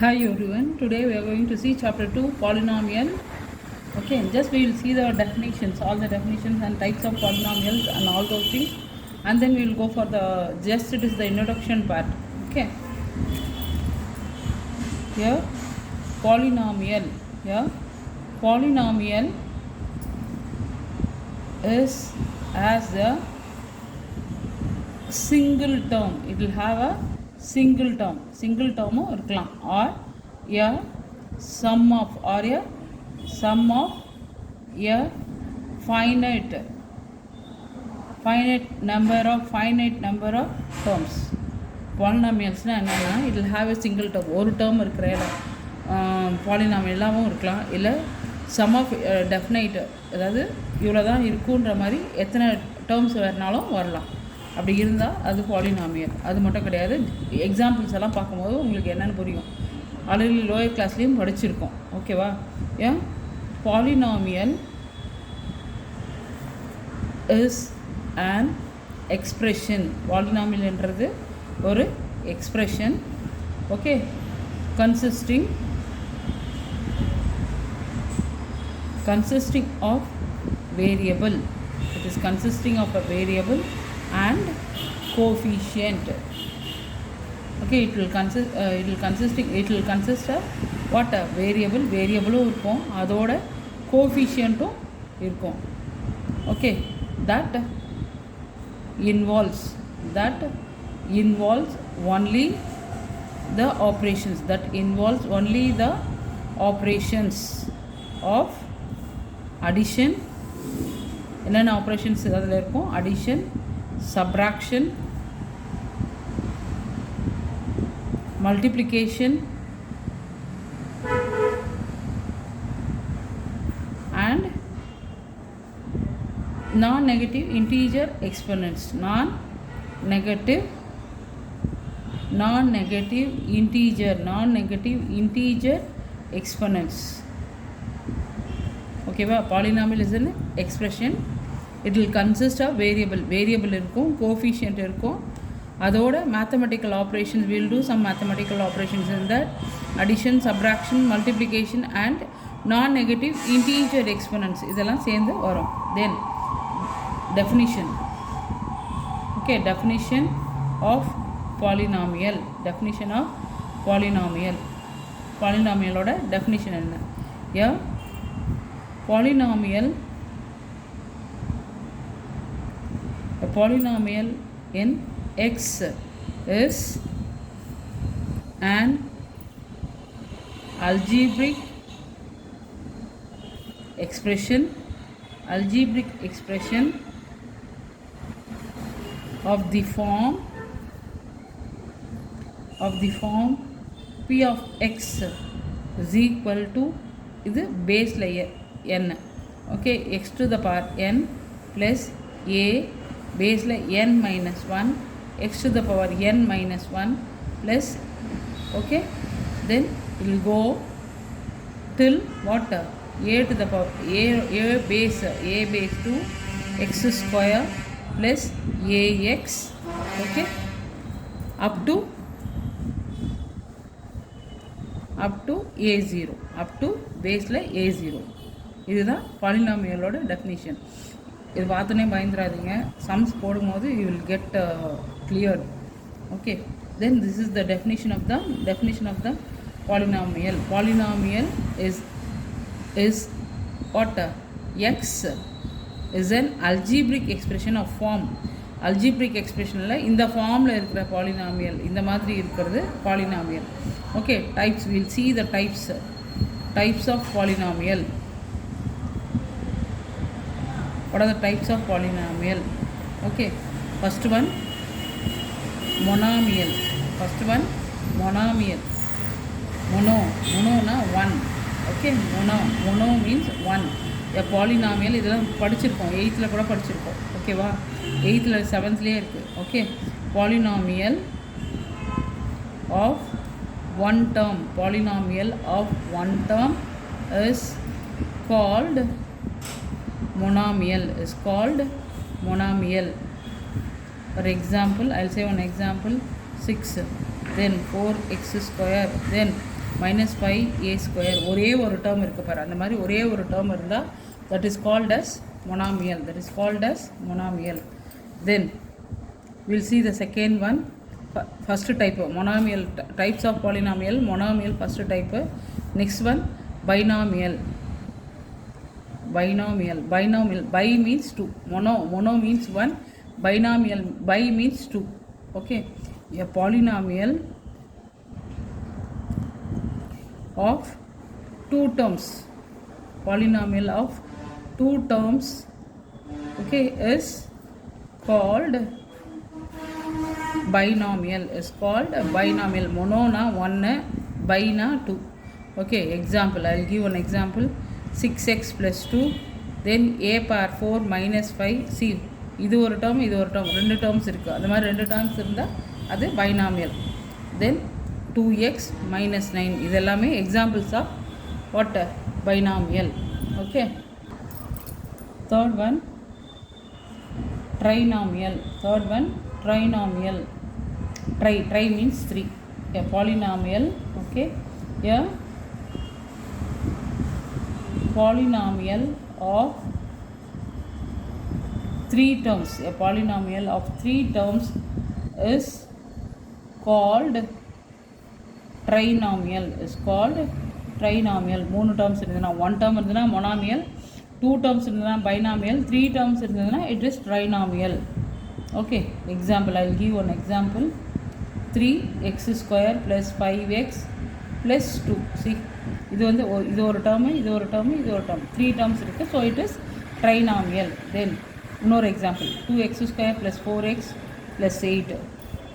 Hi everyone, today we are going to see chapter 2 polynomial. Okay, just we will see the definitions, all the definitions and types of polynomials and all those things, and then we will go for the just it is the introduction part. Okay, here polynomial, here polynomial is as a single term. It will have a single term இருக்கலாம் or a sum of a finite number of terms. Polynomials என்னன்னா it will have a single term. ஒரு term இருக்கிற polynomial எல்லாமும் இருக்கலாம், இல்லை sum of definite, அதாவது இவ்வளோ தான் இருக்குன்ற மாதிரி எத்தனை டேர்ம்ஸ் வேறுனாலும் வரலாம். அப்படி இருந்தால் அது பாலினாமியல். அது மட்டும் கிடையாது, எக்ஸாம்பிள்ஸ் எல்லாம் பார்க்கும்போது உங்களுக்கு என்னென்னு புரியும். ஆல்ரெடி லோயர் கிளாஸ்லேயும் படிச்சிருக்கோம். ஓகேவா? ஏன் பாலினாமியல் இஸ் an எக்ஸ்ப்ரெஷன். பாலினாமியல்ன்றது ஒரு expression. Okay, consisting of variable. It is consisting of a variable and coefficient. Okay, it will consist of what? A variable இருக்கும், அதோட கோஎஃபிஷியன்ட்டும் இருக்கும். Okay, that involves only the operations of addition. என்னென்ன operations அதில் இருக்கும்? addition, subtraction, multiplication and non-negative integer exponents. non-negative integer exponents. Okay, polynomial is an expression. It will consist of variable இருக்கும், coefficient இருக்கும், அதோட mathematical operations. We will do some mathematical operations in that: addition, subtraction, multiplication and non-negative integer exponents. இதெல்லாம் சேர்ந்து வரும். Then definition. Okay, definition of polynomial. Polynomialோட definition என்ன? Yeah, polynomial in X is an algebraic expression of the form P of X is equal to இது base layer n. Okay, x to the power n plus a base layer n minus 1 x to the power n minus 1 plus, okay, then it will go till what? A to the power a base 2 x square plus ax. Okay, up to a0, up to base ல a0. இதுதான் பாலினாமியலோட definition. இது பார்த்தோன்னே பயந்துடாதீங்க, sums போடும்போது you will get cleared. Okay, then this is the definition of the polynomial. Polynomial is what? X is an algebraic expression of form. algebraic expressionல இந்த ஃபார்மில் இருக்கிற polynomial, இந்த மாதிரி இருக்கிறது polynomial. Okay, types. We will see the types of polynomial. What are the types of polynomial? Okay, first one monomial. Mono na one. Okay, mono means one. A polynomial இதெல்லாம் படிச்சிருக்கோம், 8th கூட படிச்சிருக்கோம். ஓகேவா? 8th 7th இருக்கு. Okay, polynomial of one term is called monomial. For example, I'll say one example: 6, then 4x square, then minus 5a square ஒரே ஒரு term இருக்கு பாரு அந்த மாதிரி ஒரே ஒரு term இருந்தா that is called as monomial. Then we'll see the second one. First type monomial, types of polynomial. Monomial first type. Next one binomial. Bi means two. Mono means one. Binomial, bi means two. Okay, a polynomial of two terms. Polynomial of two terms, okay, is called binomial. Mono na one, bi na two. Okay, example, I'll give one example. 6x plus 2, then a power 4 minus 5. See, இது ஒரு term, ரெண்டு terms இருக்கு. அந்த மாதிரி ரெண்டு terms இருந்தா அது binomial. Then 2x minus 9. இது எல்லாமே examples of what? Binomial. Okay. Third one trinomial. Tri means three. A polynomial, okay, a polynomial of three terms. A polynomial of three terms is called trinomial. மூணு terms இருந்ததுனா one term இருந்ததுனா monomial, two terms இருந்ததுனா binomial, three terms இருந்ததுனா it is trinomial. Okay, example, I will give one example. 3x square plus 5x plus 2. See, இது ஒரு term, three terms இருக்கு. So it is trinomial. Then another example, 2x square plus 4x plus 8.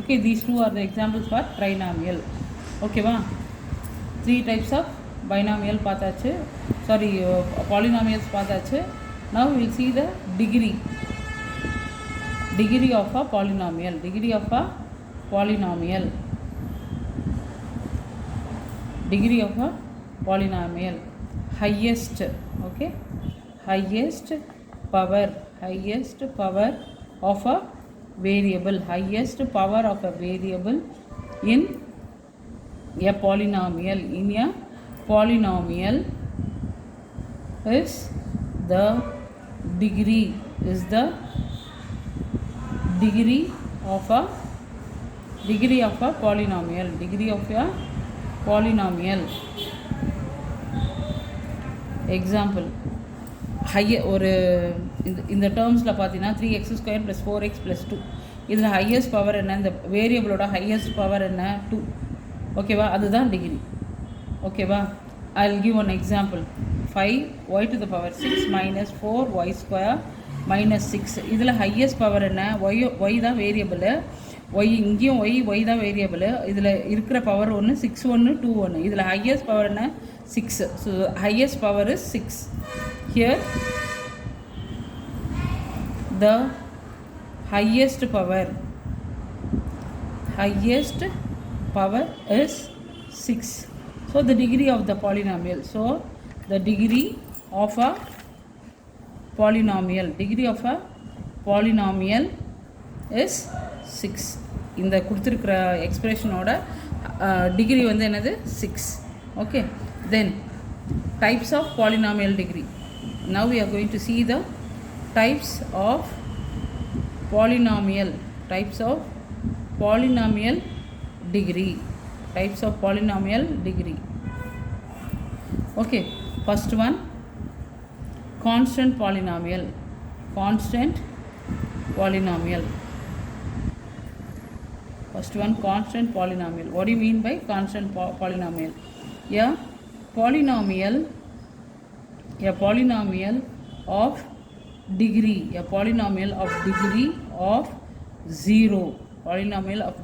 Okay, these two are the examples for trinomial. Okay va, three types of binomial பார்த்தாச்சு, polynomials பார்த்தாச்சு. Now we will see the degree of a polynomial. Degree of a polynomial. Highest, okay, highest power of a variable. In a polynomial. Is the degree of a polynomial. Example, ஒரு இந்த டேர்ம்ஸில் பார்த்தீங்கன்னா 3x square plus 4x plus 2. இதில் highest power என்ன, இந்த வேரியபிளோட highest power என்ன, 2. ஓகேவா, அதுதான் degree. ஓகேவா, I will give one example. 5y to the power 6 minus 4y square minus 6. இதில் ஹையஸ்ட் பவர் என்ன, y தான் வேரியபிள். இங்கேயும் y தான் வேரியபிள். இதில் இருக்கிற பவர் 1, 6 1 2 1. இதில் ஹையஸ்ட் பவர் என்ன, 6. So highest power is 6. Here the highest power is 6. So the degree of the polynomial. So the degree of a polynomial is 6. இந்த கொடுத்திருக்கிற எக்ஸ்பிரஷனோட டிகிரி வந்து என்னது, 6. Okay, then types of polynomial degree. Now we are going to see the types of polynomial degree. Okay, first one, constant polynomial. First one, constant polynomial. What do you mean by constant polynomial? A polynomial of degree of 0. Polynomial of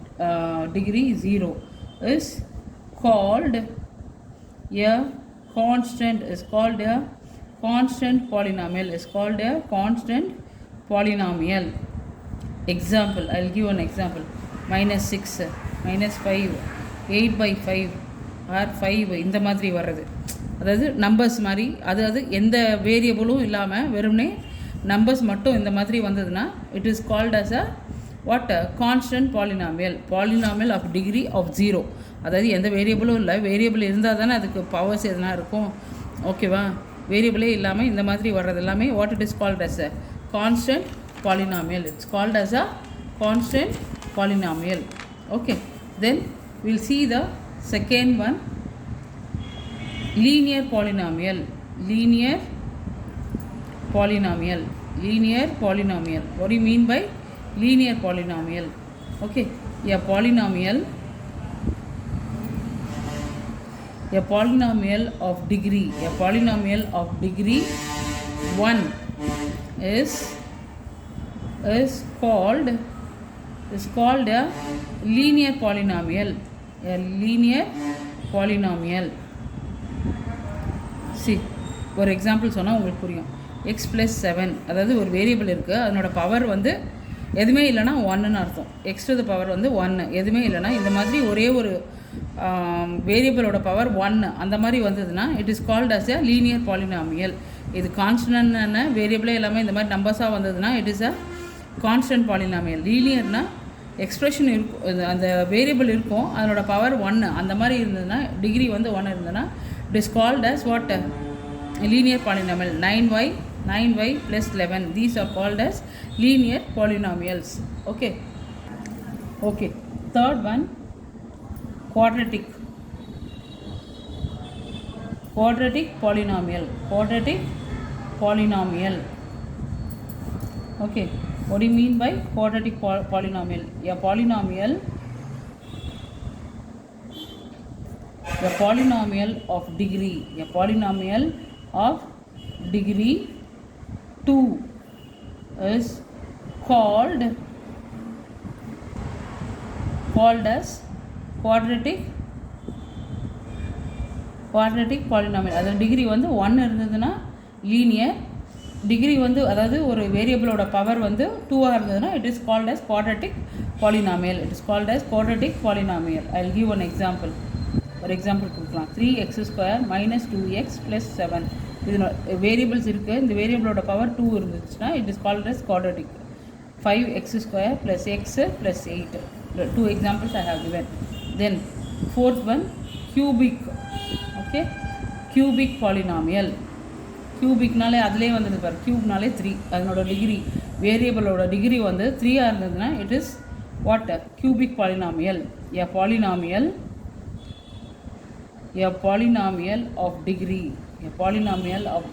degree 0 is called a constant. Polynomial. Example, I will give an example. minus 6, minus 5, 8 by 5 or 5 இந்த மாதிரி வர்றது. அதாவது numbers மாதிரி, அதாவது எந்த வேரியபிளும் இல்லாமல் வெறும்னே numbers மட்டும் இந்த மாதிரி வந்ததுன்னா it is called as a what, constant polynomial. Polynomial of degree of 0. அதாவது எந்த வேரியபிளும் இல்லை, வேரியபிள் இருந்தால் தானே அதுக்கு பவர்ஸ் எதுனா இருக்கும். ஓகேவா? வேரியபிளே இல்லாமல் இந்த மாதிரி வர்றது எல்லாமே what it is called as a constant polynomial. It's called as a constant polynomial. Okay, then we'll see the second one, linear polynomial. Linear polynomial. Linear polynomial. What do you mean by linear polynomial? Okay, a polynomial of degree, a polynomial of degree 1 is called a linear polynomial. A linear polynomial. See, ஒரு example சொன்னால் உங்களுக்கு புரியும். X plus 7, அதாவது ஒரு variable இருக்குது, அதனோட power வந்து எதுவுமே இல்லைனா 1ன்னு அர்த்தம். எக்ஸ் டு த பவர் வந்து 1, எதுவுமே இல்லைனா இந்த மாதிரி ஒரே ஒரு வேரியபிளோட பவர் 1 அந்த மாதிரி வந்ததுன்னா it is called as a linear polynomial. இது கான்ஸ்டன்டான வேரியபிளே எல்லாமே இந்த மாதிரி நம்பர்ஸாக வந்ததுன்னா it is a constant polynomial. லீனியர்னா எக்ஸ்பிரஷன் இருக்கும், அந்த வேரியபிள் இருக்கும், அதனோட பவர் 1 அந்த மாதிரி இருந்ததுன்னா, டிகிரி வந்து 1 இருந்ததுன்னா it is called as what linear polynomial. 9y plus 11, these are called as linear polynomials. Okay, third one, quadratic polynomial. Okay, what do you mean by quadratic polynomial? A polynomial of degree 2 is called as quadratic polynomial. அதாவது degree வந்து 1 இருந்ததுன்னா linear, degree வந்து அதாவது ஒரு வேரியபிளோட power வந்து 2ஆக இருந்ததுன்னா it is called as quadratic polynomial. It is called as quadratic polynomial. I will give one example. ஒரு example கொடுக்கலாம். 3x² minus 2x plus 7. இது வேரியபிள்ஸ் இருக்குது, இந்த வேரியபிளோட பவர் 2 இருந்துச்சுன்னா it is called as quadratic. 5x² plus x plus 8. 2 examples I have given. Then fourth one, cubic. Okay, cubic polynomial. கியூபிக்னாலே அதிலே வந்தது பாரு, கியூப்னாலே 3, அதனோட டிகிரி வேரியபிளோட டிகிரி வந்து 3ஆக இருந்ததுன்னா it is what cubic polynomial. A polynomial of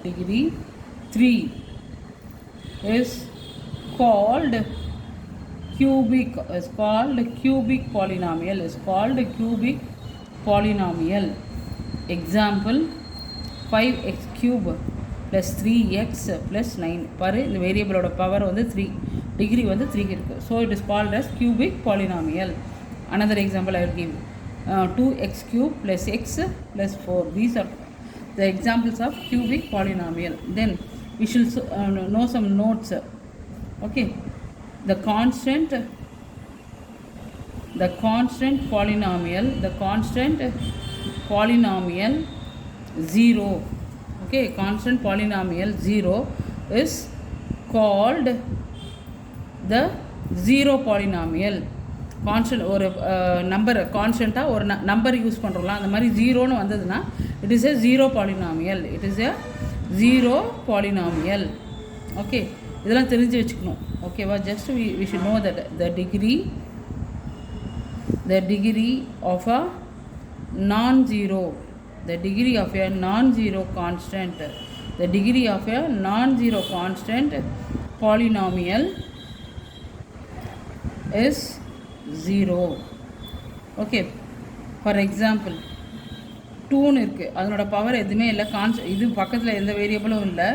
degree 3 is called cubic polynomial. Example, 5x³ plus 3x plus 9. பாரு, இந்த வேரியபிளோட power வந்து 3, degree வந்து 3 இருக்குது. So it is called as cubic polynomial. Another example I will give. 2x³ plus x plus 4. These are the examples of cubic polynomial. Then we should know some notes. Okay, the constant polynomial 0. Okay, constant polynomial 0 is called the zero polynomial. Constant ஒரு number கான்ஸ்டண்ட்டாக ஒரு number use பண்ணுறோம்ல, அந்த மாதிரி 0ன்னு வந்ததுன்னா it is a zero polynomial. Okay, இதெல்லாம் தெரிஞ்சு வச்சுக்கணும். ஓகேவா? Just we should know that the degree of a non-zero constant polynomial is 0. Okay, for example 2ன்னு இருக்குது, அதனோட பவர் எதுவுமே இல்லை, இது பக்கத்தில் எந்த வேரியபிளும் இல்லை.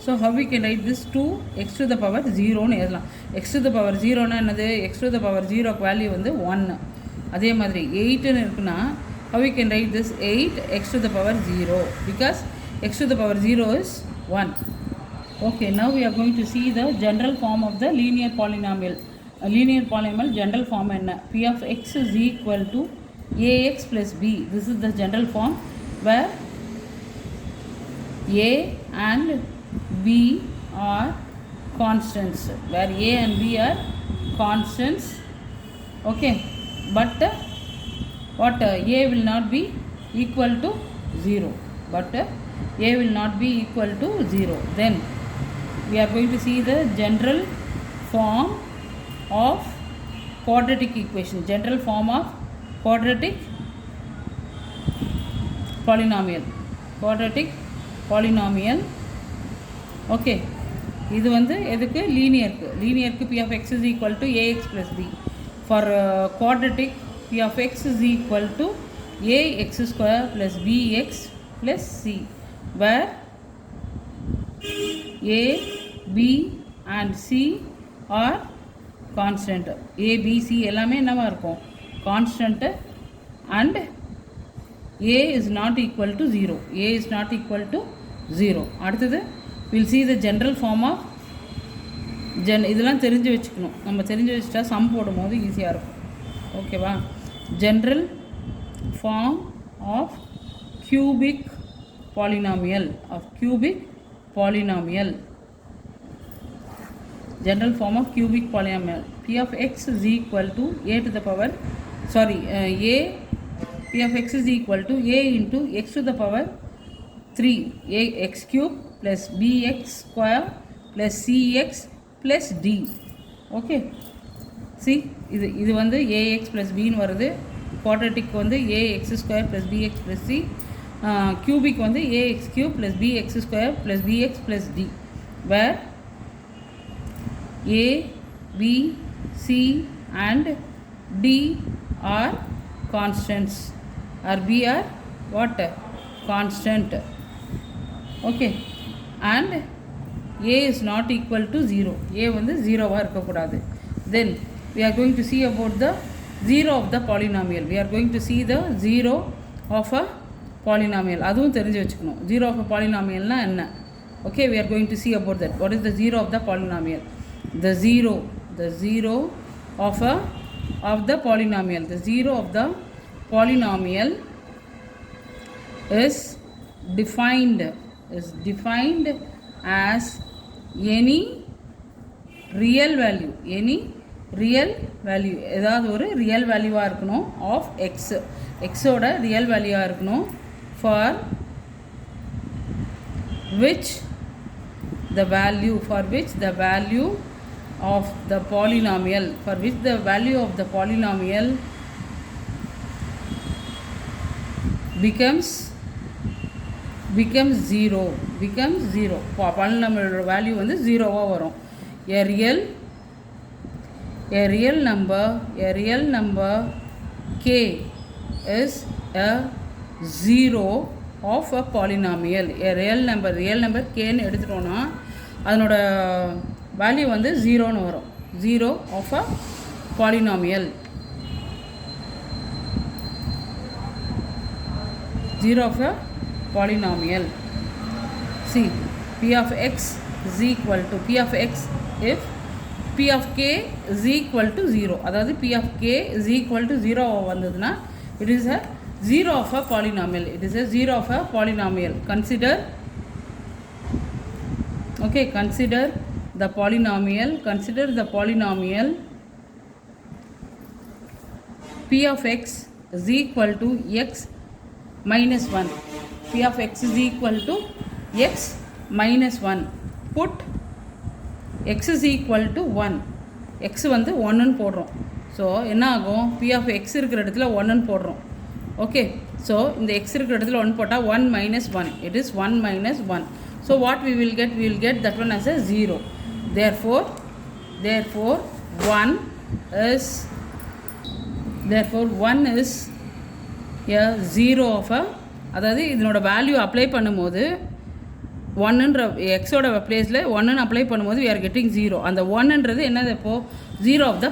So how we can write this 2x to the power 0ன்னு எழுதலாம். x to the power 0ன்னா என்னது? x to the power 0 value வந்து 1. அதே மாதிரி 8ன்னு இருக்குன்னா how we can write this 8x to the power 0 because x to the power 0 is 1. Okay, now we are going to see the general form of the linear polynomial. Linear polynomial general form என்ன? P of x is equal to ax plus b. This is the general form where a and b are constants. Okay, but what a will not be equal to 0, but a will not be equal to 0. Then we are going to see the general form of quadratic equation, general form of quadratic polynomial, quadratic polynomial. Okay, இது வந்து எதுக்கு லீனியருக்கு p of x is equal to ax plus b. For quadratic p of x is equal to ax square plus bx plus c, where a, b and c are constant. a, b, c எல்லாமே என்னவா இருக்கும்? Constant, and a is not equal to 0. a is not equal to 0. அடுத்தது we'll see the general form of இதெல்லாம் தெரிஞ்சு வச்சுக்கணும். நம்ம தெரிஞ்சு வச்சுட்டா சம் போடும்போது ஈஸியாக இருக்கும். ஓகேவா? general form of cubic polynomial, general form of cubic polynomial. p of x is equal to a to the power p of x is equal to a into x to the power 3 ax cube plus bx square plus cx plus d. Okay, see இது வந்து ax plus b ன்னு வருது. quadratic வந்து ax square plus bx plus c, cubic வந்து ax cube plus bx square plus bx plus d, where a, b, c and d are constants, or b are what? Constant. Okay, and a is not equal to 0. a வந்து 0வா இருக்கக்கூடாது. Then we are going to see about the 0 of the polynomial. We are going to see the 0 of a polynomial. அதுவும் தெரிஞ்சு வச்சுக்கணும். 0 of a polynomialனா என்ன? Okay, we are going to see about that. What is the 0 of the polynomial? The 0 of the polynomial. The 0 of the polynomial is defined as any real value, ஏதாவது ஒரு real வேல்யூவாக இருக்கணும் of x ஓட real வேல்யூவாக இருக்கணும், for which the value of the polynomial becomes 0. polynomial value வந்து 0வா வரும். a real number k is a 0 of a polynomial. a real number k ன்னு எடுத்துட்டோம்னா அதனோட வேல்யூ வந்து 0 ன்னு வரும். 0 of a polynomial. 0 of a polynomial. See, p of x is equal to if p of k is equal to 0. அதாவது p of k is equal to 0 வந்ததுன்னா it is a 0 of a polynomial. Consider the polynomial p of x is equal to x minus 1. p of x is equal to x minus 1. Put x is equal to 1. x வந்து 1 ன்னு போடுறோம். So என்ன ஆகும்? p of x இருக்கிற இடத்துல 1 ன்னு போடுறோம். Okay, so இந்த x இருக்கிற இடத்துல 1 போட்டால் 1 minus 1. It is 1 minus 1. So what we will get that one as a 0. Therefore 1 is a 0 of a, அதாவது இதனோட வேல்யூ அப்ளை பண்ணும்போது 1ன்ற எக்ஸோட பிளேஸில் 1ன்னு அப்ளை பண்ணும்போது we are getting 0. அந்த 1ன்றது என்னது? இப்போது 0 of the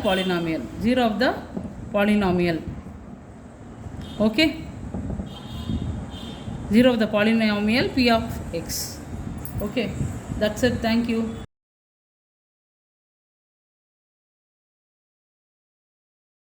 polynomial. Okay, 0 of the polynomial p of x. Okay, that's it. Thank you.